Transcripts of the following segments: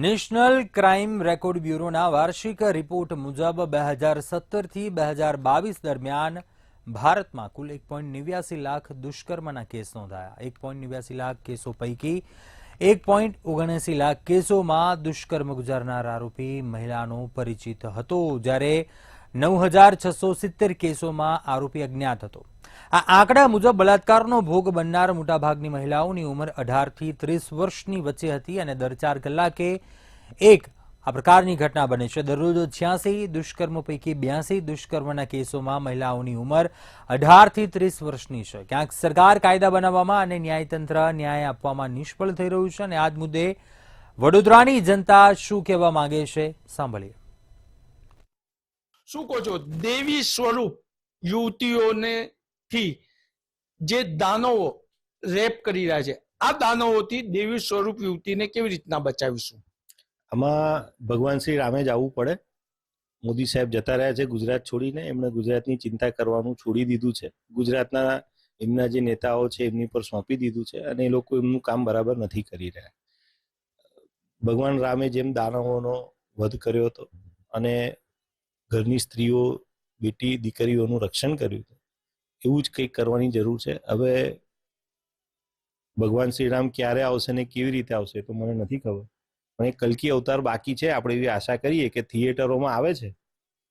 National crime record બ્યુરોના વાર્ષિક report મુજબ 2017થી 2022 દરમિયાન ભારતમાં કુલ 1.89 લાખ દુષ્કર્મના કેસ નોંધાયા। 1.89 લાખ કેસો પૈકી 1.79 લાખ કેસોમાં દુષ્કર્મ ગુજારનાર આરોપી મહિલાનો પરિચિત હતો, જ્યારે 9670 કેસોમાં આરોપી અજ્ઞાત હતો। આ આંકડા મુજબ બળાત્કારનો ભોગ બનનાર મોટાભાગની મહિલાઓની ઉંમર 18 થી 30 વર્ષની વચ્ચે હતી અને દર 4 કલાકે એક આ પ્રકારની ઘટના બને છે। દરરોજ 86 દુષ્કર્મ પૈકી 82 દુષ્કર્મના કેસોમાં મહિલાઓની ઉંમર 18 થી 30 વર્ષની છે। ક્યાંક સરકાર કાયદા બનાવવામાં અને ન્યાયતંત્ર ન્યાય આપવામાં નિષ્ફળ થઈ રહ્યું છે અને આ જ મુદ્દે વડોદરાની જનતા શું કહેવા માંગે છે, સાંભળીએ। શું કહો છો? દેવી સ્વરૂપ યુવતીઓને થી જે દાનવો રેપ કરી રહ્યા છે, આ દાનવોથી દેવી સ્વરૂપ યુવતીને કેવી રીતના બચાવીશું? આમાં ભગવાન શ્રી રામે જ આવવું પડે। મોદી સાહેબ જતા રહ્યા છે ગુજરાત છોડીને, એમણે ગુજરાતની ચિંતા કરવાનું છોડી દીધું છે। ગુજરાતના એમના જે નેતાઓ છે એમની પર સોંપી દીધું છે અને એ લોકો એમનું કામ બરાબર નથી કરી રહ્યા। ભગવાન રામે જેમ દાનવોનો વધ કર્યો હતો અને ઘરની સ્ત્રીઓ, બેટી દીકરીઓનું રક્ષણ કર્યું હતું, એવું જ કંઈક કરવાની જરૂર છે। હવે ભગવાન શ્રી રામ ક્યારે આવશે ને કેવી રીતે આવશે તો મને નથી ખબર, પણ એક કલ્કી અવતાર બાકી છે। આપણે એવી આશા કરીએ કે થિયેટરોમાં આવે છે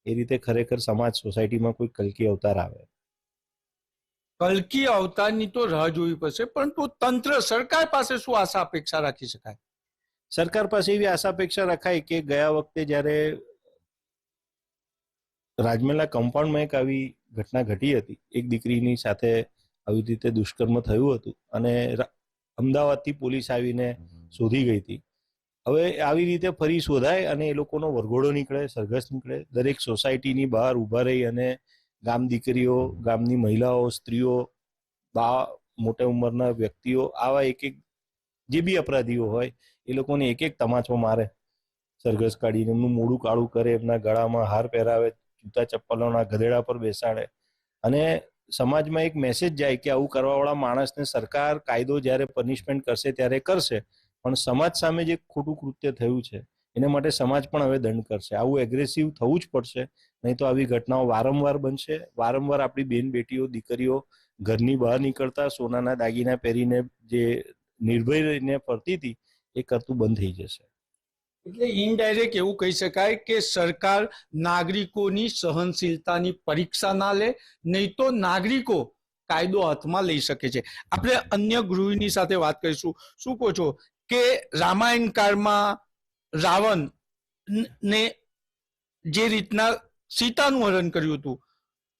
એ રીતે ખરેખર સમાજ સોસાયટીમાં કોઈ કલ્કી અવતાર આવે। કલ્કી અવતારની તો રાહ જોવી પડશે, પરંતુ તંત્ર, સરકાર પાસે શું આશા અપેક્ષા રાખી શકાય? સરકાર પાસે એવી આશા અપેક્ષા રખાય કે ગયા વખતે જ્યારે રાજમહેલના કમ્પાઉન્ડમાં એક આવી ઘટના ઘટી હતી, એક દીકરીની સાથે આવી રીતે દુષ્કર્મ થયું હતું અને અમદાવાદથી પોલીસ આવીને શોધી ગઈ હતી। હવે આવી રીતે ફરી શોધાય અને એ લોકોનો વરઘોડો નીકળે, સરઘસ નીકળે, દરેક સોસાયટીની બહાર ઊભા રહી અને ગામ દીકરીઓ, ગામની મહિલાઓ, સ્ત્રીઓ, મોટા ઉંમરના વ્યક્તિઓ, આવા એક એક જે બી અપરાધીઓ હોય એ લોકોને એક એક તમાચો મારે, સરઘસ કાઢીને એમનું મોઢું કાળું કરે, એમના ગળામાં હાર પહેરાવે, જૂતા ચપ્પલોના ગધેડા પર બેસાડે અને સમાજમાં એક મેસેજ જાય કે આવું કરવાવાળા માણસને સરકાર કાયદો જ્યારે પનિશમેન્ટ કરશે ત્યારે કરશે, પણ સમાજ સામે જે ખોટું કૃત્ય થયું છે એને માટે સમાજ પણ હવે દંડ કરશે। આવું એગ્રેસિવ થવું જ પડશે, નહીં તો આવી ઘટનાઓ વારંવાર બનશે। વારંવાર આપણી બેન બેટીઓ, દીકરીઓ ઘરની બહાર નીકળતા સોનાના દાગીના પહેરીને જે નિર્ભય રહીને ફરતી હતી એ કરતું બંધ થઈ જશે। એટલે ઇનડાયરેક્ટ એવું કહી શકાય કે સરકાર નાગરિકોની સહનશીલતાની પરીક્ષા ના લે, નહીં તો નાગરિકો કાયદો હાથમાં લઈ શકે છે। આપણે અન્ય ગૃહિણી સાથે વાત કરીશું। શું કહો છો કે રામાયણ કાળમાં રાવણ ને જે રીતના સીતાનું હરણ કર્યું હતું,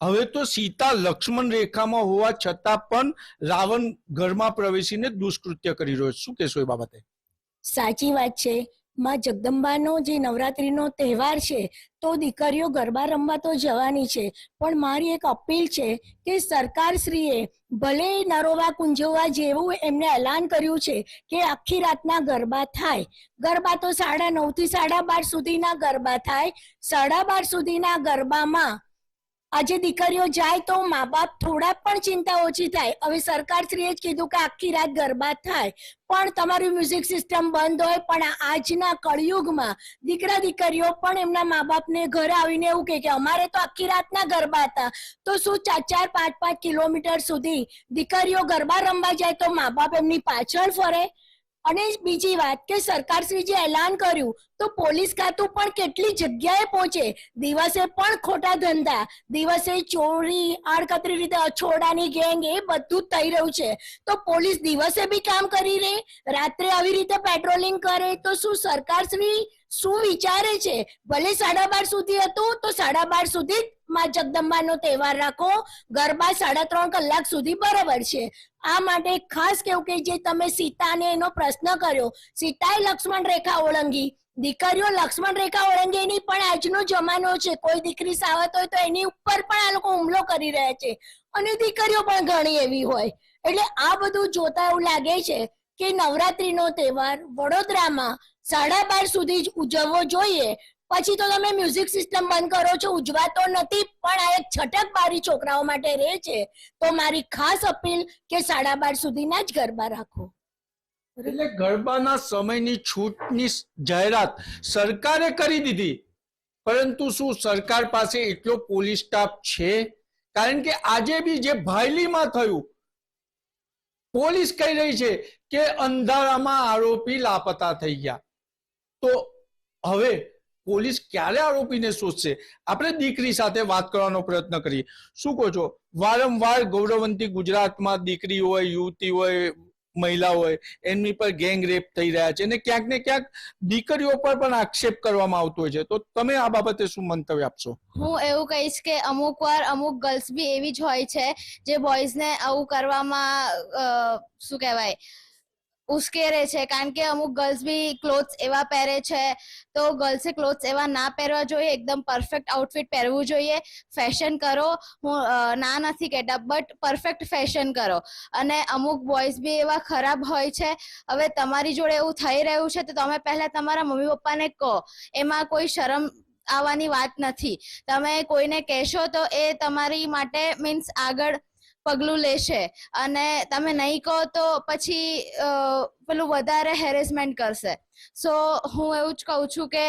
હવે તો સીતા લક્ષ્મણ રેખામાં હોવા છતાં પણ રાવણ ઘરમાં પ્રવેશીને દુષ્કૃત્ય કરી રહ્યો છે, શું કહેશો એ બાબતે? સાચી વાત છે। માં જગદંબાનો જે નવરાત્રીનો તહેવાર છે તો દીકરીઓ ગરબા રમવા તો જવાની છે, પણ મારી એક અપીલ છે કે સરકારશ્રીએ ભલે નરોવા કુંજોવા જેવું એમને એલાન કર્યું છે કે આખી રાતના ગરબા થાય, ગરબા તો 9:30 થી 12:30 સુધીના ગરબા થાય। 12:30 સુધીના ગરબામાં આજે દીકરીઓ જાય તો મા બાપ થોડા પણ ચિંતા ઓછી થાય। હવે સરકારશ્રીએ જ કીધું કે આખી રાત ગરબા થાય, પણ તમારું મ્યુઝિક સિસ્ટમ બંધ હોય, પણ આજના કળિયુગમાં દીકરા દીકરીઓ પણ એમના મા બાપને ઘરે આવીને એવું કહે કે અમારે તો આખી રાતના ગરબા હતા, તો શું 4-4, 5-5 કિલોમીટર સુધી દીકરીઓ ગરબા રમવા જાય તો મા બાપ એમની પાછળ ફરે? અને બીજી વાત કે સરકારશ્રી જે એલાન કર્યું તો પોલીસ ખાતું પણ કેટલી જગ્યાએ પહોંચે, દિવસે પણ ખોટા ધંધા, દિવસે ચોરી, આડકતરી રીતે અછોડાની ગેંગ, એ બધું જ થઈ રહ્યું છે, તો પોલીસ દિવસે બી કામ કરી રહી, રાત્રે આવી રીતે પેટ્રોલિંગ કરે, તો શું સરકારશ્રી શું વિચારે છે? ભલે 12:30 સુધી હતું તો 12:30 સુધી જ માં જગદંબાનો તહેવાર રાખો, ગરબા 3.5 કલાક સુધી બરાબર છે। આ માટે ખાસ કેવું કે જે તમે સીતાને એનો પ્રશ્ન કર્યો, સીતાએ લક્ષ્મણ રેખા ઓળંગી, દીકરીઓ લક્ષ્મણ રેખા ઓળંગે નહીં, પણ આજનો જમાનો છે, કોઈ દીકરી સાવત હોય તો એની ઉપર પણ આ લોકો હુમલો કરી રહ્યા છે અને દીકરીઓ પણ ઘણી એવી હોય। એટલે આ બધું જોતા એવું લાગે છે કે નવરાત્રીનો તહેવાર વડોદરામાં 12:30 સુધી જ ઉજવવો જોઈએ, પછી તો તમે મ્યુઝિક સિસ્ટમ બંધ કરો છો, ઉજવાતો નથી, પણ આ એક છટકબારી છોકરાઓ માટે રહે છે। તો મારી ખાસ અપીલ કે 12:30 સુધીના જ ગરબા રાખો। એટલે ગરબાના સમયની છૂટની જાહેરાત સરકારે કરી દીધી, પરંતુ શું સરકાર પાસે એટલો પોલીસ સ્ટાફ છે? કારણ કે આજે બી જે ભાયલીમાં થયું, પોલીસ કહી રહી છે કે અંધારામાં આરોપી લાપતા થઈ ગયા. તો હવે પોલીસ ક્યારે આરોપીને શોધશે? આપણે દીકરી સાથે વાત કરવાનો પ્રયત્ન કરીએ. શું કહો છો? વારંવાર ગૌરવવંતી ગુજરાતમાં દીકરી હોય, યુવતી હોય, મહિલા હોય, એમની પર ગેંગ રેપ થઈ રહ્યા છે અને ક્યાંક ને ક્યાંક દીકરીઓ પર પણ આક્ષેપ કરવામાં આવતો હોય છે. તો તમે આ બાબતે શું મંતવ્ય આપશો? હું એવું કહીશ કે અમુક વાર અમુક ગર્લ્સ બી એવી જ હોય છે જે બોયઝને આવું કરવામાં શું કહેવાય ઉશ્કેરે છે. કારણ કે અમુક ગર્લ્સ બી ક્લોથ્સ એવા પહેરે છે, તો ગર્લ્સે ક્લોથ્સ એવા ના પહેરવા જોઈએ. એકદમ પરફેક્ટ આઉટફિટ પહેરવું જોઈએ. ફેશન કરો, હું ના નથી કહેતા, બટ પરફેક્ટ ફેશન કરો. અને અમુક બોયઝ બી એવા ખરાબ હોય છે. હવે તમારી જોડે એવું થઈ રહ્યું છે તો તમે પહેલા તમારા મમ્મી પપ્પાને કહો, એમાં કોઈ શરમ આવવાની વાત નથી. તમે કોઈને કહેશો તો એ તમારી માટે મીન્સ આગળ પગલું લેશે, અને તમે નહીં કહો તો પછી પેલું વધારે હેરેસમેન્ટ કરશે. સો હું એવું જ કહું છું કે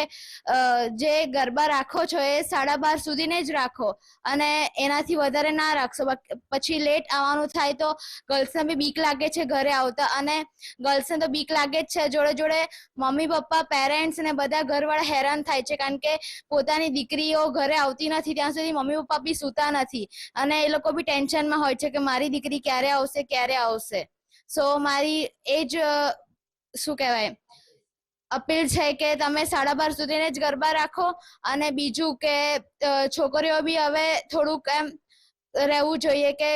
જે ગરબા રાખો છો એ 12:30 સુધીને જ રાખો, અને એનાથી વધારે ના રાખશો. પછી લેટ આવવાનું થાય તો ગર્લ્સને બી બીક લાગે છે ઘરે આવતા, અને ગર્લ્સને તો બીક લાગે જ છે, જોડે જોડે મમ્મી પપ્પા, પેરેન્ટ્સ ને બધા ઘરવાળા હેરાન થાય છે. કારણ કે પોતાની દીકરીઓ ઘરે આવતી નથી ત્યાં સુધી મમ્મી પપ્પા બી સૂતા નથી, અને એ લોકો બી ટેન્શનમાં હોય છે કે મારી દીકરી ક્યારે આવશે. સો મારી એ જ શું કહેવાય અપીલ છે કે તમે 12:30 સુધીને જ ગરબા રાખો. અને બીજું કે છોકરીઓ બી હવે થોડુંક એમ રહેવું જોઈએ કે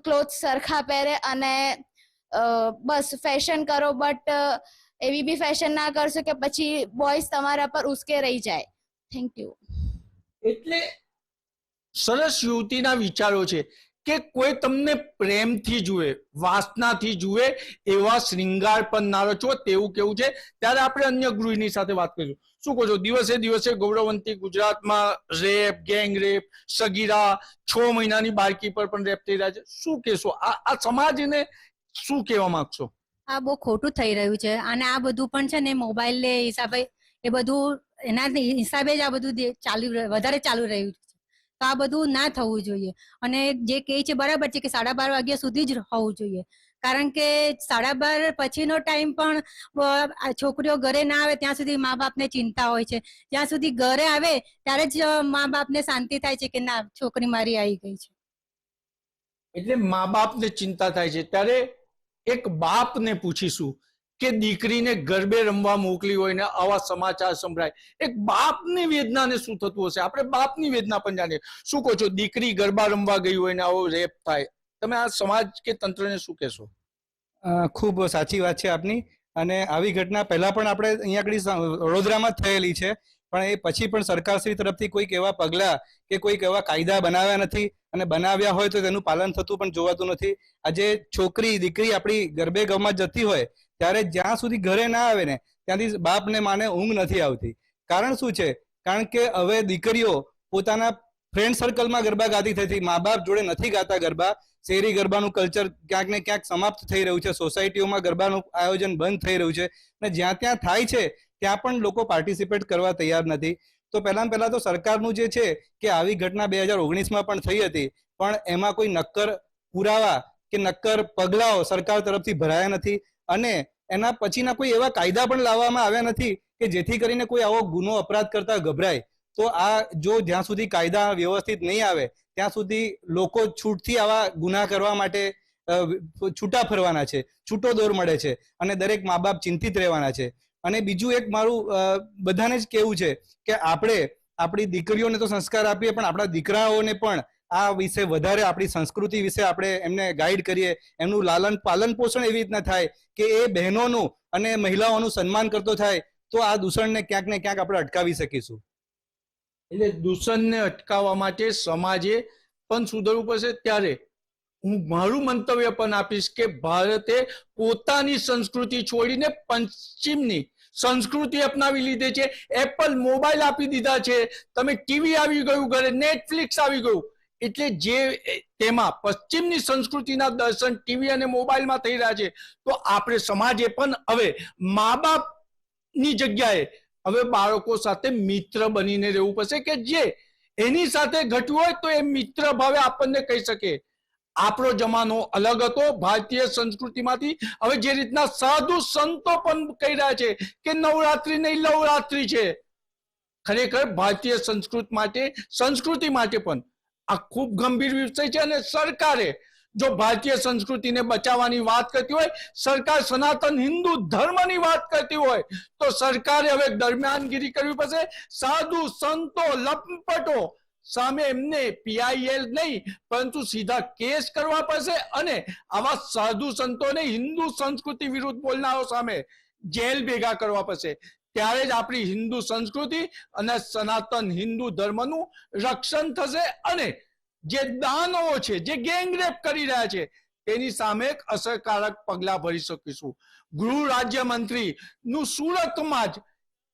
ક્લોથ સરખા પહેરે, અને બસ ફેશન કરો, બટ એવી બી ફેશન ના કરશો કે પછી બોયઝ તમારા પર ઉશ્કે રહી જાય. Thank you. એટલે સરસ યુવતીના વિચારો છે કે કોઈ તમને પ્રેમથી જુએ, વાસનાથી જુએ, એવા શ્રૃંગાર પણ ના રચો, તેવું કેવું છે. ત્યારે આપણે અન્ય ગૃહિણી સાથે વાત કરીશું. શું કહો છો? દિવસે દિવસે ગૌરવવંતી ગુજરાતમાં રેપ, ગેંગ રેપ, સગીરા, 6 મહિનાની બાળકી પર પણ રેપ થઈ રહ્યા છે. શું કહેશો? આ સમાજને શું કહેવા માંગશો? આ બહુ ખોટું થઈ રહ્યું છે, અને આ બધું પણ છે ને મોબાઈલ હિસાબે એ બધું એના હિસાબે જ આ બધું વધારે ચાલુ રહ્યું છે. તો આ બધું ના થવું જોઈએ, અને જે કહે છે બરાબર છે કે 12:30 વાગ્યા સુધી જ હોવું જોઈએ. કારણ કે 12:30 પછીનો ટાઈમ પણ છોકરીઓ ઘરે ના આવે ત્યાં સુધી મા બાપને ચિંતા હોય છે. જ્યાં સુધી ઘરે આવે ત્યારે જ મા બાપને શાંતિ થાય છે કે ના, છોકરી મારી આવી ગઈ છે. એટલે મા બાપને ચિંતા થાય છે. ત્યારે એક બાપને પૂછીશું કે દીકરીને ગરબે રમવા મોકલી હોય ને આવા સમાચાર સંભળાય, એક બાપની વેદનાને શું થતું હશે? આપણે બાપની વેદના પણ જાણીએ. શું કહો છો? દીકરી ગરબા રમવા ગઈ હોય ને આવો રેપ થાય, તમે આ સમાજ કે તંત્રને શું કહેશો? ખૂબ સાચી વાત છે આપની. અને આવી ઘટના પહેલા પણ આપણે અહીંયા આગળ વડોદરામાં જ થયેલી છે, પણ એ પછી પણ સરકારશ્રી તરફથી કોઈક એવા પગલા કે કોઈક એવા કાયદા બનાવ્યા નથી, અને બનાવ્યા હોય તો તેનું પાલન થતું પણ જોવાતું નથી. આજે છોકરી દીકરી આપણી ગરબે ગમવા જતી હોય ત્યારે જ્યાં સુધી ઘરે ના આવે ને ત્યાંથી બાપ ને માને ઊંઘ નથી આવતી. કારણ શું છે? કારણ કે હવે દીકરીઓ પોતાના ફ્રેન્ડ સર્કલમાં ગરબા ગાતી થઈ, મા બાપ જોડે નથી ગાતા ગરબા. શેરી ગરબાનું કલ્ચર ક્યાંક ને ક્યાંક સમાપ્ત થઈ રહ્યું છે. સોસાયટીઓમાં ગરબાનું આયોજન બંધ થઈ રહ્યું છે, અને જ્યાં ત્યાં થાય છે ત્યાં પણ લોકો પાર્ટિસિપેટ કરવા તૈયાર નથી. તો પહેલા તો સરકારનું જે છે કે આવી ઘટના 2019માં પણ થઈ હતી, પણ એમાં કોઈ નક્કર પુરાવા કે નક્કર પગલાઓ સરકાર તરફથી ભરાયા નથી, અને એના પછીના કોઈ એવા કાયદા પણ લાવવામાં આવ્યા નથી કે જેથી કરીને કોઈ આવો ગુનો અપરાધ કરતા ગભરાય. તો આ જો જ્યાં સુધી કાયદા વ્યવસ્થિત નહીં આવે ત્યાં સુધી લોકો છૂટથી આવા ગુના કરવા માટે છૂટા ફરવાના છે, છૂટો દોર મળે છે, અને દરેક મા બાપ ચિંતિત રહેવાના છે. અને બીજું એક મારું બધાને જ કહેવું છે કે આપણે આપણી દીકરીઓને તો સંસ્કાર આપીએ, પણ આપણા દીકરાઓને પણ આ વિશે વધારે આપણી સંસ્કૃતિ વિશે આપણે એમને ગાઈડ કરીએ. એમનું લાલન પાલન પોષણ એવી રીતના થાય કે એ બહેનોનું અને મહિલાઓનું સન્માન કરતો થાય, તો આ દૂષણને ક્યાંક ને ક્યાંક આપણે અટકાવી શકીશું. એટલે દૂષણને અટકાવવા માટે સમાજે પણ સુધરવું પડશે. ત્યારે હું મારું મંતવ્ય પણ આપીશ કે ભારતે પોતાની સંસ્કૃતિ છોડીને પશ્ચિમની સંસ્કૃતિ અપનાવી લીધી છે. એપલ મોબાઈલ આપી દીધા છે, તમે ટીવી આવી ગયું ઘરે, નેટફ્લિક્સ આવી ગયું. એટલે જે તેમાં પશ્ચિમની સંસ્કૃતિના દર્શન ટીવી અને મોબાઈલમાં થઈ રહ્યા છે, તો આપણે સમાજે પણ હવે મા બાપની જગ્યાએ હવે બાળકો સાથે મિત્ર બનીને રહેવું પડશે, કે જે એની સાથે ઘટ્યું હોય તો એ મિત્ર ભાવે આપણને કહી શકે. આપણો જમાનો અલગ હતો ભારતીય સંસ્કૃતિમાંથી. હવે જે રીતના સાધુ સંતો પણ કહી રહ્યા છે કે નવરાત્રી નહીં લવરાત્રી છે, ખરેખર ભારતીય સંસ્કૃતિ માટે પણ આ ખૂબ ગંભીર વિષય છે. અને સરકારે જો ભારતીય સંસ્કૃતિને બચાવવાની વાત કરતી હોય, સરકાર સનાતન હિન્દુ ધર્મની વાત કરતી હોય, તો સરકારે હવે દરમિયાનગીરી કરવી પડશે. સાધુ સંતો લંપટો સામે એમને PIL નહીં પરંતુ સીધા કેસ કરવા પડશે, અને આવા સાધુ સંતોને હિન્દુ સંસ્કૃતિ વિરુદ્ધ બોલનારો સામે જેલ ભેગા કરવા પડશે. ત્યારે જ આપણી હિન્દુ સંસ્કૃતિ અને સનાતન હિન્દુ ધર્મનું રક્ષણ થશે, અને જે દાનવો છે, જે ગેંગરેપ કરી રહ્યા છે, તેની સામે એક અસરકારક પગલાં ભરી શકીશું. ગૃહ રાજ્યમંત્રી નું સુરતમાં જ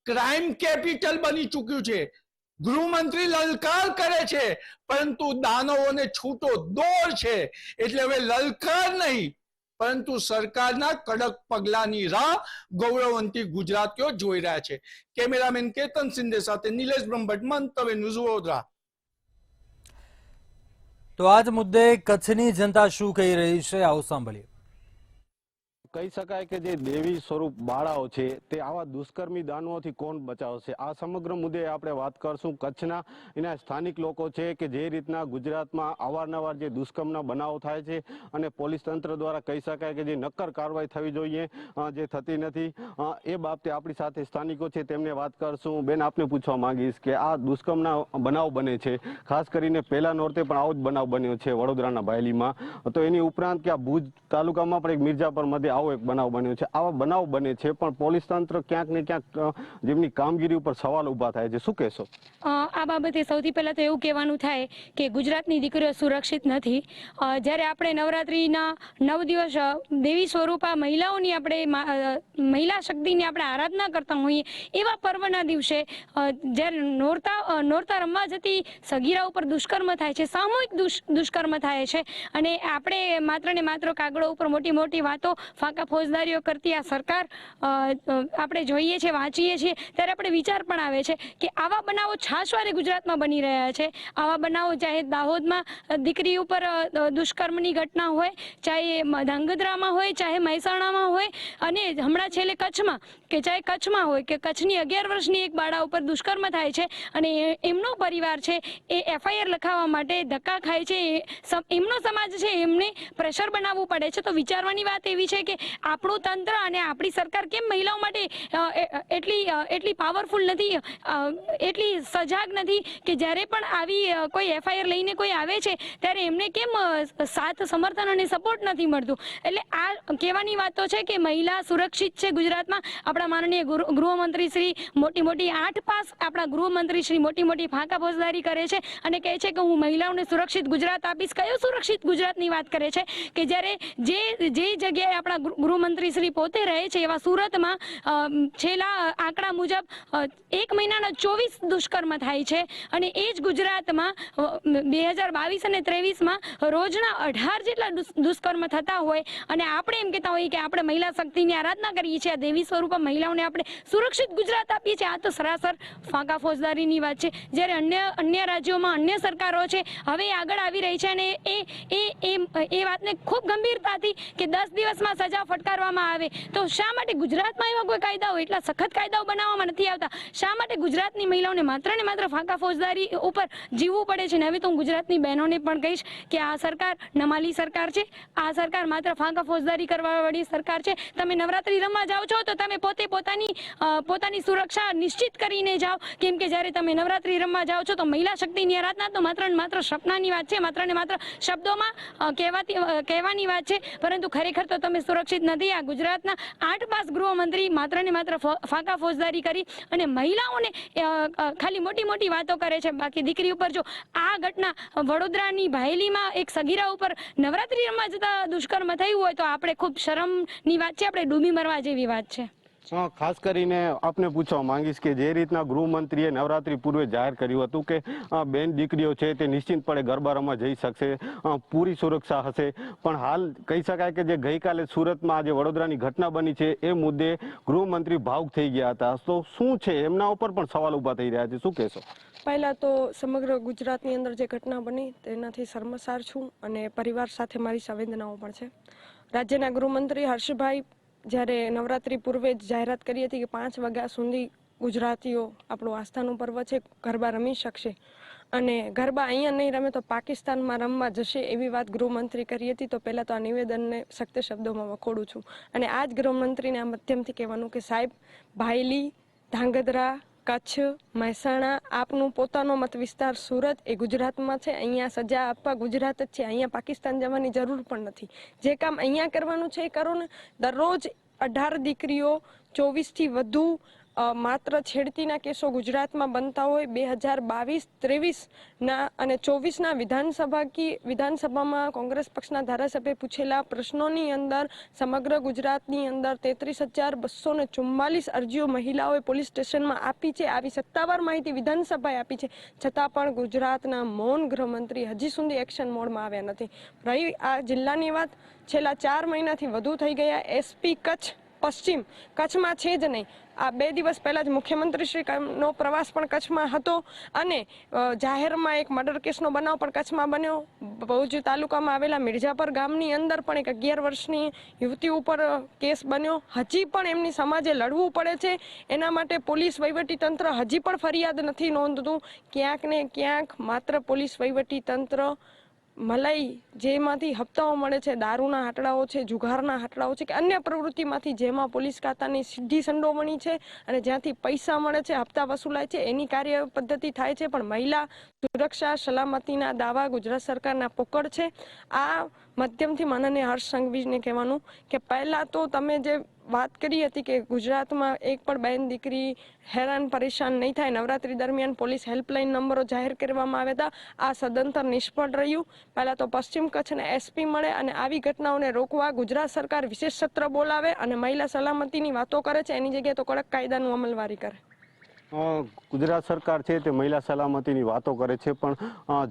ક્રાઇમ કેપિટલ બની ચૂક્યું છે. ગૃહમંત્રી લલકાર કરે છે, પરંતુ દાનવોને છૂટો દોર છે. એટલે હવે લલકાર નહીં પરંતુ સરકારના કડક પગલાની રાહ ગૌરવવંતી ગુજરાતીઓ જોઈ રહ્યા છે. કેમેરામેન કેતન સિંધે સાથે નિલેશ બ્રહ્મભટ્ટ, મંતવ્ય ન્યૂઝ, વડોદરા. તો આજ મુદ્દે કચ્છની જનતા શું કહી રહી છે, આવો સાંભળીએ. કહી શકાય કે જે દેવી સ્વરૂપ બાળાઓ છે તે આવા દુષ્કર્મી દાનવોથી કોણ બચાવશે? આ સમગ્ર મુદ્દે આપણે વાત કરશું. કચ્છના એના સ્થાનિક લોકો છે કે જે રીતના ગુજરાતમાં અવારનવાર જે દુષ્કર્મના બનાવો થાય છે અને પોલીસ તંત્ર દ્વારા કહી શકાય કે જે નક્કર કાર્યવાહી થવી જોઈએ, જે થતી નથી. એ બાબતે આપણી સાથે સ્થાનિકો છે તેમને વાત કરશું. બેન, આપને પૂછવા માંગીશ કે આ દુષ્કર્મના બનાવ બને છે, ખાસ કરીને પહેલા નોરતે પણ આવો જ બનાવ બન્યો છે વડોદરાના ભાયલીમાં, તો એની ઉપરાંત કે આ ભુજ તાલુકામાં પણ એક મિર્જાપર મધ્યે આવો એક બનાવ બન્યો છે. આવા બનાવ બને છે પણ પોલીસ તંત્ર ક્યાંક ને ક્યાંક જેમની કામગીરી ઉપર સવાલ ઉભા થાય છે. શું કહેશો આ બાબતે? સૌથી પહેલા તો એવું કહેવાનું થાય કે ગુજરાતની દીકરીઓ સુરક્ષિત નથી. જ્યારે આપણે નવરાત્રીના 9 દિવસ દેવી સ્વરૂપા મહિલાઓની આપણે મહિલા શક્તિની આપણે આરાધના કરતા હોઈએ, એવા પર્વના દિવસે જ્યારે નોરતા રમવા જતી સગીરા ઉપર દુષ્કર્મ થાય છે, સામૂહિક દુષ્કર્મ થાય છે, અને આપણે માત્ર ને માત્ર કાગળો ઉપર મોટી મોટી વાતો, ફાંકા ફોજદારીઓ કરતી આ સરકાર આપણે જોઈએ છે, વાંચીએ છીએ, ત્યારે આપણે વિચાર પણ આવે છે કે આવા બનાવો છાશવારે ગુજરાતમાં બની રહ્યા છે. આવા બનાવો ચાહે દાહોદમાં દીકરી ઉપર દુષ્કર્મની ઘટના હોય, ચાહે ધાંગધ્રામાં હોય, ચાહે મહેસાણામાં હોય, અને હમણાં છેલ્લે કચ્છમાં હોય કે કચ્છની 11 વર્ષની એક બાળા ઉપર દુષ્કર્મ થાય છે, અને એમનો પરિવાર છે એ FIR લખાવવા માટે ધક્કા ખાય છે. એમનો સમાજ છે એમને પ્રેશર બનાવવું પડે છે. તો વિચારવાની વાત એવી છે કે આપણું તંત્ર અને આપણી સરકાર કેમ મહિલાઓ માટે એટલી પાવરફુલ નથી, એટલી સજાગ નથી કે જ્યારે પણ આવી કોઈ FIR લઈને કોઈ આવે છે ત્યારે એમને કેમ સાથ, સમર્થન અને સપોર્ટ નથી મળતું. એટલે આ કહેવાની વાત તો છે કે મહિલા સુરક્ષિત છે ગુજરાતમાં. આપણા માનનીય ગૃહમંત્રી શ્રી મોટી 8 પાસ આપણા ગૃહમંત્રી શ્રી મોટી ફાંકા ફોજદારી કરે છે અને કહે છે કે હું મહિલાઓને સુરક્ષિત ગુજરાત આપીશ. કયો સુરક્ષિત ગુજરાતની વાત કરે છે કે જ્યારે જે જગ્યાએ આપણા ગૃહમંત્રી શ્રી પોતે રહે છે એવા સુરતમાં છેલ્લા આંકડા મુજબ 1 મહિનાના 24 દુષ્કર્મ થાય છે, અને એ જ ગુજરાતમાં 2022 અને 23માં રોજના 18 જેટલા દુષ્કર્મ થતા હોય, અને આપણે એમ કહેતા હોઈએ કે આપણે મહિલા શક્તિની આરાધના કરીએ છીએ, આ દેવી સ્વરૂપે મહિલાઓને આપણે સુરક્ષિત ગુજરાત આપીએ છીએ. આ તો સરાસર ફાંકા ફોજદારીની વાત છે. જ્યારે અન્ય રાજ્યોમાં અન્ય સરકારો છે હવે આગળ આવી રહી છે, અને એ વાતને ખૂબ ગંભીરતાથી કે 10 દિવસમાં સજા ફટકારવામાં આવે, તો શા માટે ગુજરાતમાં એવા કોઈ કાયદાઓ, એટલા સખત કાયદાઓ બનાવવામાં નથી આવતા? શા માટે ગુજરાતની મહિલાઓને માત્ર ને માત્ર ફાંકા ફોજદારી ઉપર જીવવું પડે છે? ને હવે તો હું ગુજરાતની બહેનોને પણ કહીશ કે આ સરકાર નમાલી સરકાર છે. આ સરકાર માત્ર ફાંકા ફોજદારી કરવાવાળી સરકાર છે. તમે નવરાત્રી રમવા જાઓ છો તો તમે પોતે પોતાની સુરક્ષા નિશ્ચિત કરીને જાઓ, કેમ કે જ્યારે તમે નવરાત્રી રમવા જાઓ છો તો મહિલા શક્તિની આરાધના તો માત્ર ને માત્ર સપનાની વાત છે, માત્ર ને માત્ર શબ્દોમાં કહેવાની વાત છે, પરંતુ ખરેખર તો તમે સુરક્ષિત નથી. આ ગુજરાતના 8 પાસ ગૃહમંત્રી માત્ર ને માત્ર ફાંકા ફોજદારી કરી અને મહિલાઓને ખાલી મોટી વાતો કરે છે. બાકી દીકરી ઉપર જો આ ઘટના વડોદરાની ભાયલીમાં એક સગીરા ઉપર નવરાત્રી રમવા જતા દુષ્કર્મ થયું હોય તો આપણે ખૂબ શરમની વાત છે, આપણે ડૂબી મરવા જેવી વાત છે. ખાસ કરીને આપને પૂછવા માંગીશ કે જે રીતના ગૃહમંત્રીએ નવરાત્રી પૂર્વે જાહેર કર્યું હતું કે બેન દીકરીઓ છે તે નિશ્ચિતપણે ગરબા રમવા જઈ શકશે, પૂરી સુરક્ષા હશે, પણ હાલ કહી શકાય કે જે ગઈકાલે સુરતમાં જે વડોદરાની ઘટના બની છે એ મુદ્દે ગૃહમંત્રી ભાવુક થઈ ગયા હતા. તો શું છે એમના ઉપર પણ સવાલ ઊભા થઈ રહ્યા છે, શું કહેશો? પહેલા તો સમગ્ર ગુજરાતની અંદર જે ઘટના બની તેનાથી શર્મસાર છું અને પરિવાર સાથે મારી સંવેદનાઓ પણ છે. રાજ્યના ગૃહમંત્રી હર્ષભાઈ જ્યારે નવરાત્રી પૂર્વે જ જાહેરાત કરી હતી કે 5 વાગ્યા સુધી ગુજરાતીઓ આપણું આસ્થાનું પર્વ છે ગરબા રમી શકશે અને ગરબા અહીંયા નહીં રમે તો પાકિસ્તાનમાં રમવા જશે એવી વાત ગૃહમંત્રી કરી હતી. તો પહેલાં તો આ નિવેદનને સખ્ત શબ્દોમાં વખોડું છું અને આ જ ગૃહમંત્રીને આ માધ્યમથી કહેવાનું કે સાહેબ, ભાયલી, ધાંગધ્રા, કચ્છ, મહેસાણા, આપનું પોતાનો મત વિસ્તાર સુરત એ ગુજરાતમાં છે. અહીંયા સજા આપવા ગુજરાત જ છે, અહીંયા પાકિસ્તાન જવાની જરૂર પણ નથી. જે કામ અહીંયા કરવાનું છે એ કરો ને. દરરોજ 18 દીકરીઓ, 24થી વધુ માત્ર છેડતીના કેસો ગુજરાતમાં બનતા હોય. 2022-23ના અને 24ના વિધાનસભામાં કોંગ્રેસ પક્ષના ધારાસભ્યે પૂછેલા પ્રશ્નોની અંદર સમગ્ર ગુજરાતની અંદર 33,244 અરજીઓ મહિલાઓએ પોલીસ સ્ટેશનમાં આપી છે. આવી સત્તાવાર માહિતી વિધાનસભાએ આપી છે, છતાં પણ ગુજરાતના મૌન ગૃહમંત્રી હજી સુધી એક્શન મોડમાં આવ્યા નથી. રહી આ જિલ્લાની વાત, છેલ્લા 4 મહિનાથી વધુ થઈ ગયા. એસપી કચ્છ પશ્ચિમ કચ્છમાં છે જ નહીં. આ 2 દિવસ પહેલા જ મુખ્યમંત્રીશ્રીનો પ્રવાસ પણ કચ્છમાં હતો અને જાહેરમાં એક મર્ડર કેસનો બનાવ પણ કચ્છમાં બન્યો. ભુજ તાલુકામાં આવેલા મિર્જાપર ગામની અંદર પણ એક 11 વર્ષની યુવતી ઉપર કેસ બન્યો. હજી પણ એમની સમાજે લડવું પડે છે. એના માટે પોલીસ વહીવટીતંત્ર હજી પણ ફરિયાદ નથી નોંધતું. ક્યાંક ને ક્યાંક માત્ર પોલીસ વહીવટીતંત્ર મલાઈ જેમાંથી હપ્તાઓ મળે છે, દારૂના હાટડાઓ છે, જુગારના હાટડાઓ છે કે અન્ય પ્રવૃત્તિમાંથી જેમાં પોલીસ ખાતાની સીધી સંડોવણી છે અને જ્યાંથી પૈસા મળે છે, હપ્તા વસૂલાય છે, એની કાર્ય પદ્ધતિ થાય છે. પણ મહિલા સુરક્ષા સલામતીના દાવા ગુજરાત સરકારના પોકળ છે. આ માધ્યમથી માનનીય હર્ષ સંઘવીને કહેવાનું કે પહેલાં તો તમે જે વાત કરી હતી કે ગુજરાતમાં એક પણ બેન દીકરી હેરાન પરેશાન નહીં થાય, નવરાત્રી દરમિયાન પોલીસ હેલ્પલાઇન નંબરો જાહેર કરવામાં આવ્યા હતા. આ સદંતર નિષ્ફળ રહ્યું. પહેલાં તો પશ્ચિમ કચ્છને એસપી મળે અને આવી ઘટનાઓને રોકવા ગુજરાત સરકાર વિશેષ સત્ર બોલાવે અને મહિલા સલામતીની વાતો કરે છે એની જગ્યાએ તો કડક કાયદાનું અમલવારી કરે. ગુજરાત સરકાર છે તે મહિલા સલામતીની વાતો કરે છે, પણ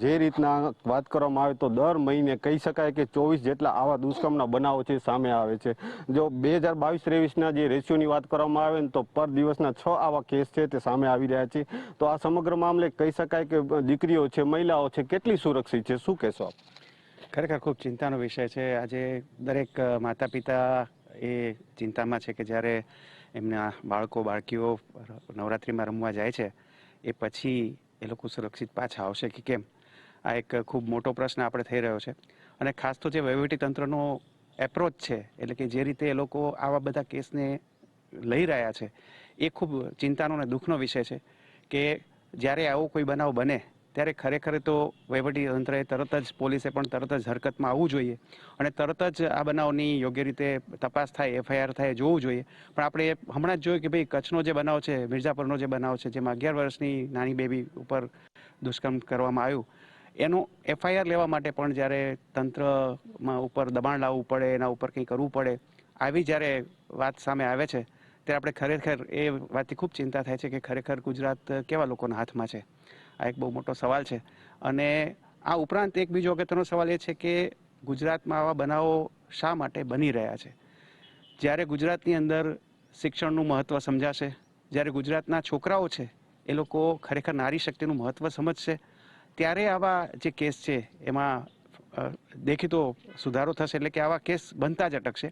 જે રીતના વાત કરવામાં આવે તો દર મહિને કહી શકાય કે 24 જેટલા આવા દુષ્કર્મના બનાવો છે સામે આવે છે. જો 2022-23ના જે રેશિયોની વાત કરવામાં આવે ને તો પર દિવસના 6 આવા કેસ છે તે સામે આવી રહ્યા છે. તો આ સમગ્ર મામલે કહી શકાય કે દીકરીઓ છે, મહિલાઓ છે, કેટલી સુરક્ષિત છે, શું કહેશો આપ? ખરેખર ખૂબ ચિંતાનો વિષય છે. આજે દરેક માતા પિતા એ ચિંતામાં છે કે જ્યારે એમના બાળકીઓ નવરાત્રિમાં રમવા જાય છે એ પછી એ લોકો સુરક્ષિત પાછા આવશે કે કેમ, આ એક ખૂબ મોટો પ્રશ્ન આપણે થઈ રહ્યો છે. અને ખાસ તો જે વહીવટીતંત્રનો એપ્રોચ છે, એટલે કે જે રીતે એ લોકો આવા બધા કેસને લઈ રહ્યા છે એ ખૂબ ચિંતાનો અને દુઃખનો વિષય છે કે જ્યારે આવો કોઈ બનાવ બને ત્યારે ખરેખર તો વહીવટીતંત્રએ તરત જ, પોલીસે પણ તરત જ હરકતમાં આવવું જોઈએ અને તરત જ આ બનાવની યોગ્ય રીતે તપાસ થાય, FIR થાય, જોવું જોઈએ. પણ આપણે હમણાં જ જોયું કે ભાઈ કચ્છનો જે બનાવ છે, મિર્જાપરનો જે બનાવ છે, જેમાં 11 વર્ષની નાની બેબી ઉપર દુષ્કર્મ કરવામાં આવ્યું, એનો FIR લેવા માટે પણ જ્યારે તંત્રમાં ઉપર દબાણ લાવવું પડે, એના ઉપર કંઈ કરવું પડે, આવી જ્યારે વાત સામે આવે છે ત્યારે આપણે ખરેખર એ વાતથી ખૂબ ચિંતા થાય છે કે ખરેખર ગુજરાત કેવા લોકોના હાથમાં છે. આ એક બહુ મોટો સવાલ છે. અને આ ઉપરાંત એક બીજો અગત્યનો સવાલ એ છે કે ગુજરાતમાં આવા બનાવો શા માટે બની રહ્યા છે. જ્યારે ગુજરાતની અંદર શિક્ષણનું મહત્ત્વ સમજાશે, જ્યારે ગુજરાતના છોકરાઓ છે એ લોકો ખરેખર નારી શક્તિનું મહત્ત્વ સમજશે, ત્યારે આવા જે કેસ છે એમાં દેખીતો સુધારો થશે. એટલે કે આવા કેસ બનતા જ અટકશે.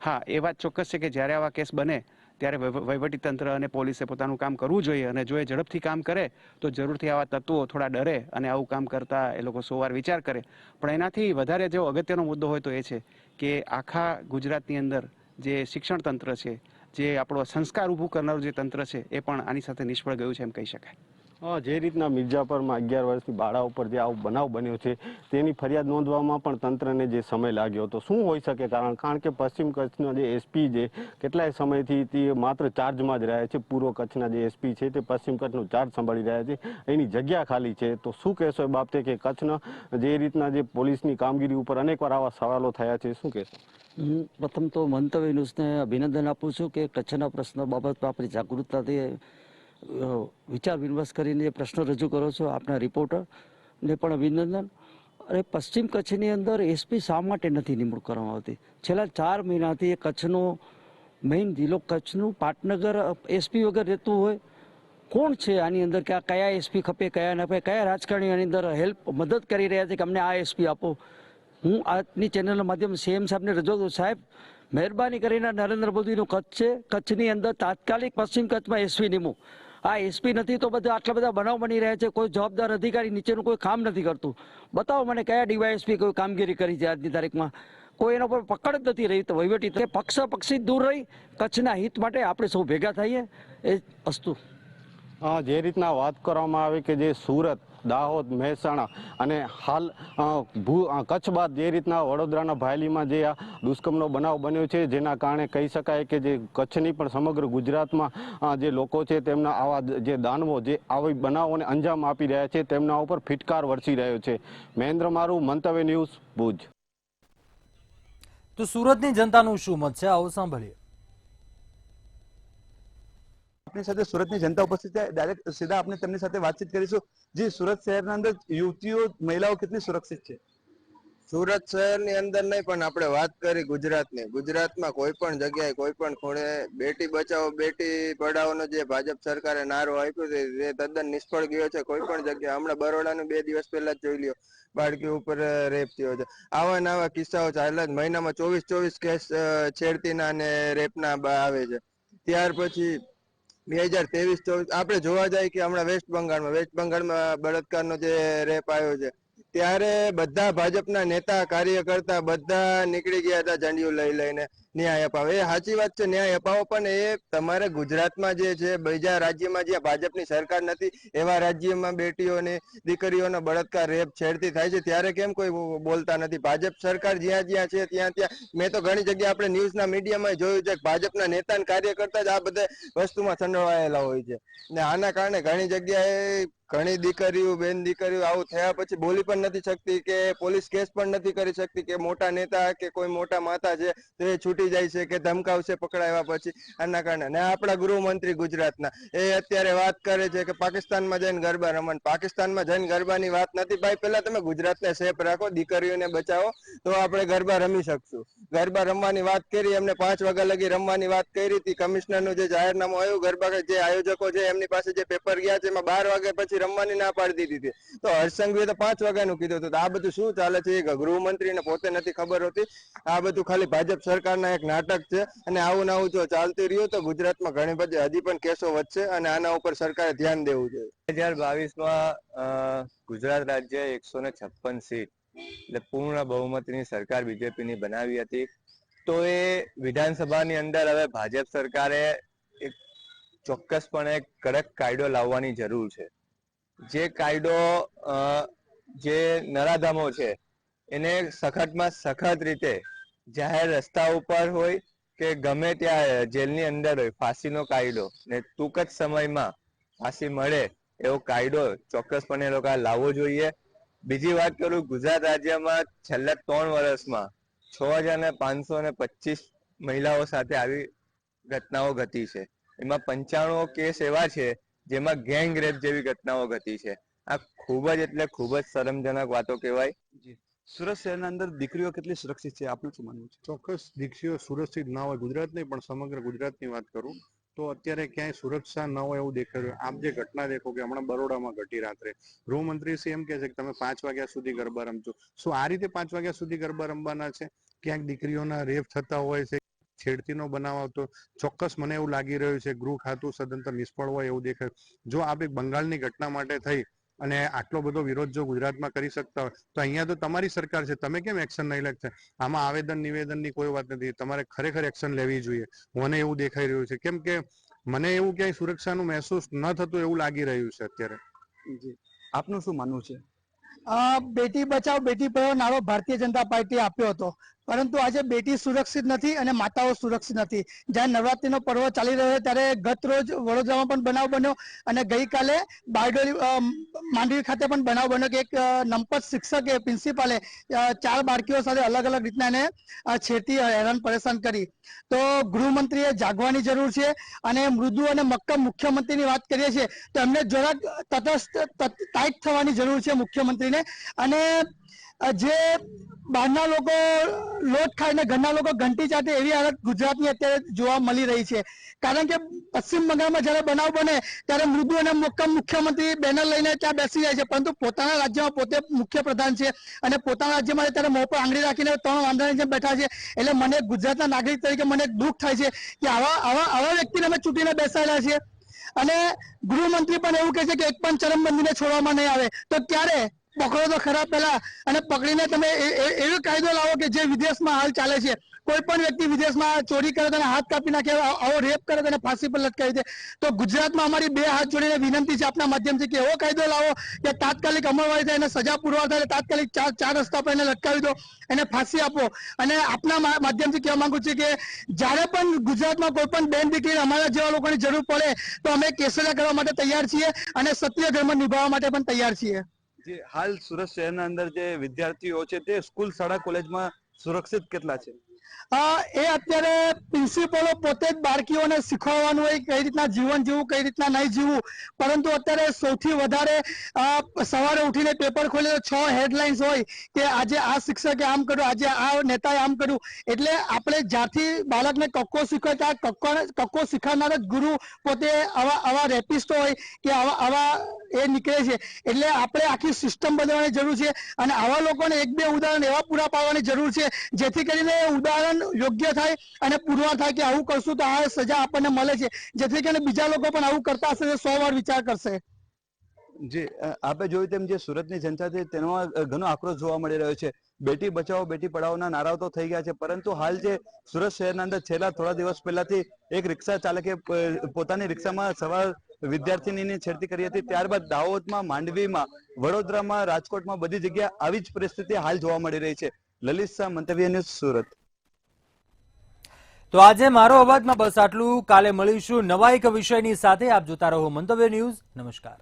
હા, એ વાત ચોક્કસ છે કે જ્યારે આવા કેસ બને ત્યારે વહીવટીતંત્ર અને પોલીસે પોતાનું કામ કરવું જોઈએ અને જો એ ઝડપથી કામ કરે તો જરૂરથી આવા તત્વો થોડા ડરે અને આવું કામ કરતા એ લોકો 100 વાર વિચાર કરે. પણ એનાથી વધારે જો અગત્યનો મુદ્દો હોય તો એ છે કે આખા ગુજરાતની અંદર જે શિક્ષણ તંત્ર છે, જે આપણો સંસ્કાર ઊભું કરનારું જે તંત્ર છે, એ પણ આની સાથે નિષ્ફળ ગયું છે એમ કહી શકાય. જે રીતના મિર્જાપરમાં 11 વર્ષની બાળા ઉપર જે આવો બનાવ બન્યો છે તેની ફરિયાદ નોંધવામાં પણ તંત્રને જે સમય લાગ્યો હતો, શું હોઈ શકે કારણ કે પશ્ચિમ કચ્છનો જે એસપી જે કેટલાય સમયથી તે માત્ર ચાર્જમાં જ રહ્યા છે, પૂર્વ કચ્છના જે એસપી છે તે પશ્ચિમ કચ્છનો ચાર્જ સંભાળી રહ્યા છે, એની જગ્યા ખાલી છે, તો શું કહેશો એ બાબતે કે કચ્છના જે રીતના જે પોલીસની કામગીરી ઉપર અનેકવાર આવા સવાલો થયા છે, શું કહેશો? હું પ્રથમ તો મંતવ્ય ન્યૂઝને અભિનંદન આપું છું કે કચ્છના પ્રશ્નો બાબતમાં આપણી જાગૃતતાથી વિચાર વિમર્શ કરીને જે પ્રશ્નો રજૂ કરો છો, આપના રિપોર્ટરને પણ અભિનંદન. અને પશ્ચિમ કચ્છની અંદર એસપી શા માટે નથી નિમણૂક કરવામાં આવતી? છેલ્લા 4 મહિનાથી એ કચ્છનો મેઇન જિલ્લો કચ્છનું પાટનગર એસપી વગર રહેતું હોય. કોણ છે આની અંદર કે આ કયા એસપી ખપે, કયા ન ખપે, કયા રાજકારણી આની અંદર મદદ કરી રહ્યા છે કે અમને આ એસપી આપો? હું આજની ચેનલના માધ્યમ સીએમ સાહેબને રજૂઆત કરું, સાહેબ મહેરબાની કરીને નરેન્દ્ર મોદીનું કચ્છ છે, કચ્છની અંદર તાત્કાલિક પશ્ચિમ કચ્છમાં એસપી નિમો. આ એસપી નથી તો બધા આટલા બધા બનાવ બની રહ્યા છે, કોઈ જવાબદાર અધિકારી નીચેનું કોઈ કામ નથી કરતું. બતાવો મને કયા ડીવાયએસપી કોઈ કામગીરી કરી છે આજની તારીખમાં? કોઈ એના પર પકડ જ નથી રહી. તો વહીવટી પક્ષી દૂર રહી કચ્છના હિત માટે આપણે સૌ ભેગા થઈએ એ વસ્તુ. જે રીતના વાત કરવામાં આવે કે જે સુરત, દાહોદ, મહેસાણા અને હાલ કચ્છ બાદ જે રીતના વડોદરાના ભાયલીમાં જે આ દુષ્કર્મનો બનાવ બન્યો છે, જેના કારણે કહી શકાય કે જે કચ્છની પણ સમગ્ર ગુજરાતમાં જે લોકો છે તેમના આવા જે દાનવો જે આવી બનાવોને અંજામ આપી રહ્યા છે તેમના ઉપર ફિટકાર વરસી રહ્યો છે. મહેન્દ્ર મારું, મંતવ્ય ન્યૂઝ, ભુજ. તો સુરતની જનતાનું શું મત છે, આવો સાંભળીએ. આપની સાથે સુરતની જનતા ઉપસ્થિત છે, ડાયરેક્ટ સીધા આપણે તેમની સાથે વાતચીત કરીશું. જી, સુરત શહેરના અંદર યુવતીઓ, મહિલાઓ કેટલી સુરક્ષિત છે? સુરત શહેરની અંદર નહીં, પણ આપણે વાત કરી ગુજરાતની, ગુજરાતમાં કોઈ પણ જગ્યાએ કોઈ પણ ખૂણે બેટી બચાવો બેટી પઢાઓનો જે ભાજપ સરકારે નારો આપ્યો છે તે તદ્દન નિષ્ફળ ગયો છે. કોઈ પણ જગ્યાએ હમણાં બરોડાનું 2 દિવસ પહેલા જ જોઈ લ્યો, બાળકી ઉપર રેપ થયો છે. આવા નવા કિસ્સાઓ ચાલે જ, મહિનામાં 24 કેસ છેડતીના અને રેપના આવે છે. ત્યાર પછી 2023-24 આપણે જોવા જાય કે હમણાં વેસ્ટ બંગાળમાં બળાત્કારનો જે રેપ આવ્યો છે, ત્યારે બધા ભાજપના નેતા કાર્યકર્તા બધા નીકળી ગયા હતા ઝંડિયું લઈ લઈને ન્યાય અપાવે. એ સાચી વાત છે, ન્યાય અપાવો, પણ એ તમારે ગુજરાતમાં જે છે, બીજા રાજ્યમાં જ્યાં ભાજપની સરકાર નથી એવા રાજ્યમાં બેટીઓને, દીકરીઓનો બળાત્કાર, રેપ, છેડતી થાય છે, ત્યારે કેમ કોઈ બોલતા નથી? ભાજપ સરકાર જ્યાં જ્યાં છે ત્યાં મેં તો ઘણી જગ્યાએ આપણે ન્યૂઝના મીડિયામાં જોયું છે કે ભાજપના નેતા અને કાર્યકર્તા જ આ બધા વસ્તુમાં સંડોવાયેલા હોય છે. ને આના કારણે ઘણી જગ્યાએ ઘણી દીકરીઓ, બેન દીકરીઓ આવું થયા પછી બોલી પણ નથી શકતી, કે પોલીસ કેસ પણ નથી કરી શકતી, કે મોટા નેતા કે કોઈ મોટા માતા છે તો એ છૂટી જાય છે કે ધમકાવશે પકડાયા પછી. આના કારણે ને આપણા ગૃહમંત્રી ગુજરાતના એ અત્યારે વાત કરે છે કે પાકિસ્તાનમાં જઈને ગરબા રમણ. પાકિસ્તાનમાં જઈને ગરબાની વાત નથી ભાઈ, પહેલા તમે ગુજરાતને સેફ રાખો, દીકરીઓને બચાવો, તો આપણે ગરબા રમી શકશું. ગરબા રમવાની વાત કરી, એમને 5 વાગ્યા લગી રમવાની વાત કરી હતી. કમિશનરનું જે જાહેરનામું આવ્યું, ગરબા જે આયોજકો છે એમની પાસે જે પેપર ગયા છે એમાં 12 વાગ્યા પછી રમવાની ના પાડી દીધી હતી. તો હર્ષસંઘવીએ તો 5 વાગ્યાનું કીધું હતું. આ બધું શું ચાલે છે એ ગૃહમંત્રીને પોતે નથી ખબર હોતી. આ બધું ખાલી ભાજપ સરકારના એક નાટક છે, અને આવું ને આવું જો ચાલતું રહ્યું તો ગુજરાતમાં ઘણી બધી હજી પણ કેસો વધશે, અને આના ઉપર સરકારે ધ્યાન દેવું જોઈએ. 2022માં ગુજરાત રાજ્ય 156 સીટ એટલે પૂર્ણ બહુમતીની સરકાર બીજેપીની બનાવી હતી. તો એ વિધાનસભાની અંદર હવે ભાજપ સરકારે એક ચોક્કસપણે કડક કાયદો લાવવાની જરૂર છે. જે કાયદો જે નરાધમો છે એને સખતમાં સખત રીતે જાહેર રસ્તા ઉપર હોય કે ગમે ત્યાં જેલની અંદર હોય, ફાંસીનો કાયદો ને ટૂંક જ સમયમાં ફાંસી મળે એવો કાયદો ચોક્કસપણે એ લોકો લાવવો જોઈએ. બીજી વાત કરું, ગુજરાત રાજ્યમાં છેલ્લા 3 વર્ષમાં 6525 મહિલાઓ સાથે આવી ઘટનાઓ ઘટી છે. એમાં 95 કેસ એવા છે જેમાં ગેંગ રેપ જેવી ઘટનાઓ ઘટી છે. આ ખૂબ જ એટલે ખૂબ જ શરમજનક વાતો કહેવાય. સુરત શહેરના અંદર દીકરીઓ કેટલી સુરક્ષિત છે, આપનું શું માનવું છે? ચોક્કસ દીકરીઓ સુરક્ષિત ના હોય, ગુજરાત નહીં પણ સમગ્ર ગુજરાતની વાત કરું તો અત્યારે ક્યાંય સુરક્ષા ન હોય એવું દેખાઈ રહ્યું. આપ જે ઘટના દેખો કે હમણાં બરોડામાં ઘટી રાત્રે, ગૃહમંત્રી શ્રી એમ કહે છે કે તમે 5 વાગ્યા સુધી ગરબા રમજો. શું આ રીતે 5 વાગ્યા સુધી ગરબા રમવાના છે? ક્યાંક દીકરીઓના રેપ થતા હોય છે, છેડતીનો બનાવ આવતો, ચોક્કસ મને એવું લાગી રહ્યું છે ગૃહ ખાતું સદંતર નિષ્ફળ હોય એવું દેખાય. જો આપ એક બંગાળની ઘટના માટે થઈ અને આટલો બધો વિરોધ જો ગુજરાતમાં કરી શકતા હોય તો અહીંયા તો તમારી સરકાર છે, તમે કેમ એક્શન નહીં લેતા? આમાં આવેદન નિવેદનની કોઈ વાત નથી, તમારે ખરેખર એક્શન લેવી જોઈએ. મને એવું દેખાઈ રહ્યું છે, કેમ કે મને એવું ક્યાંય સુરક્ષાનું મહેસૂસ ન થતું એવું લાગી રહ્યું છે અત્યારે. જી આપનું શું માનવું છે? બેટી બચાવો બેટી પઢાઓ નારો ભારતીય જનતા પાર્ટી આપ્યો હતો, પરંતુ આજે બેટી સુરક્ષિત નથી અને માતાઓ સુરક્ષિત નથી. જ્યારે નવરાત્રીનો પર્વ ચાલી રહ્યો છે ત્યારે ગત રોજ વડોદરામાં પણ બનાવ બન્યો અને ગઈકાલે બારડોલી માંડવી ખાતે પણ બનાવ બન્યો કે એક નંપત શિક્ષકે પ્રિન્સિપાલે 4 બાળકીઓ સાથે અલગ અલગ રીતના એને છેડતી હેરાન પરેશાન કરી. તો ગૃહમંત્રીએ જાગવાની જરૂર છે અને મૃદુ અને મક્કમ મુખ્યમંત્રીની વાત કરીએ છીએ તો એમને જરાક તટસ્થ ટાઈટ થવાની જરૂર છે મુખ્યમંત્રીને. અને જે બહારના લોકો લોટ ખાઈને ઘરના લોકો ઘંટી ચાટે એવી હાલત ગુજરાતની અત્યારે જોવા મળી રહી છે. કારણ કે પશ્ચિમ બંગાળમાં જ્યારે બનાવ બને ત્યારે મૃદુ અને મક્કમ મુખ્યમંત્રી બેનર લઈને ત્યાં બેસી જાય છે, પરંતુ પોતાના રાજ્યમાં પોતે મુખ્યપ્રધાન છે અને પોતાના રાજ્યમાં ત્યારે મોં પર આંગળી રાખીને 3 વાંદરાની જેમ બેઠા છે. એટલે મને ગુજરાતના નાગરિક તરીકે મને એક દુઃખ થાય છે કે આવા વ્યક્તિને અમે ચૂંટીને બેસાયેલા છીએ. અને ગૃહમંત્રી પણ એવું કહે છે કે એક પણ ચરમબંધીને છોડવામાં નહીં આવે. તો ક્યારે પકડો તો ખરા પહેલા, અને પકડીને તમે એવો કાયદો લાવો કે જે વિદેશમાં હાલ ચાલે છે. કોઈ પણ વ્યક્તિ વિદેશમાં ચોરી કરે તેને હાથ કાપી નાખે, આવો રેપ કરે તેને ફાંસી પર લટકાવી દે. તો ગુજરાતમાં અમારી 2 હાથ જોડીને વિનંતી છે આપના માધ્યમથી કે એવો કાયદો લાવો કે તાત્કાલિક અમલવારી થાય, એને સજા પુરવાર થાય, તાત્કાલિક 4 રસ્તા પર એને લટકાવી દો, એને ફાંસી આપો. અને આપના માધ્યમથી કહેવા માંગુ છું કે જ્યારે પણ ગુજરાતમાં કોઈ પણ બેન દીકરી અમારા જેવા લોકોની જરૂર પડે તો અમે કેસરિયા કરવા માટે તૈયાર છીએ અને ક્ષત્રિય ધર્મ નિભાવવા માટે પણ તૈયાર છીએ. જે હાલ સુરત શહેરના અંદર જે વિદ્યાર્થીઓ છે તે સ્કૂલ શાળા કોલેજમાં સુરક્ષિત કેટલા છે? એ અત્યારે પ્રિન્સિપલો પોતે જ બાળકીઓને શીખવાડવાનું હોય કઈ રીતના જીવન જીવવું, કઈ રીતના નહીં જીવવું. પરંતુ અત્યારે સૌથી વધારે સવારે ઉઠીને પેપર ખોલે તો 6 હેડલાઇન્સ હોય કે આજે આ શિક્ષકે આમ કર્યું, આજે આ નેતાએ આમ કર્યું. એટલે આપણે જ્યાંથી બાળકને કક્કો શીખવાય ત્યાં કક્કો શીખવનાર જ ગુરુ પોતે આવા રેપિસ્ટો હોય કે આવા એ નીકળે છે. એટલે આપણે આખી સિસ્ટમ બદલવાની જરૂર છે અને આવા લોકોને 1-2 ઉદાહરણ એવા પૂરા પાડવાની જરૂર છે જેથી કરીને ઉદાહરણ યોગ્ય થાય અને પુરવાર થાય કે આવું કરશું તો આ સજા આપણને મળે છે, જેથી કરીને બીજા લોકો પણ આવું કરતા હશે 100 વાર વિચાર કરશે. જે આપે જોયું તેમ જે સુરતની જનતા છે તેમાં ઘણો આક્રોશ જોવા મળી રહ્યો છે. બેટી બચાવો બેટી પઢાઓના નારાઓ તો થઈ ગયા છે, પરંતુ હાલ જે સુરત શહેરના અંદર છેલ્લા થોડા દિવસ પહેલાથી એક રિક્ષા ચાલકે પોતાની રિક્ષામાં સવાર વિદ્યાર્થીનીની છેડતી કરી હતી. ત્યારબાદ દાહોદમાં, માંડવીમાં, વડોદરામાં, રાજકોટમાં બધી જગ્યાએ આવી જ પરિસ્થિતિ હાલ જોવા મળી રહી છે. લલિત શાહ, મંતવ્ય ન્યૂઝ, સુરત. તો આજે મારો અવાજમાં બસ આટલું. કાલે મળીશું નવા એક વિષયની સાથે. આપ જોતા રહો મંતવ્ય ન્યૂઝ. નમસ્કાર.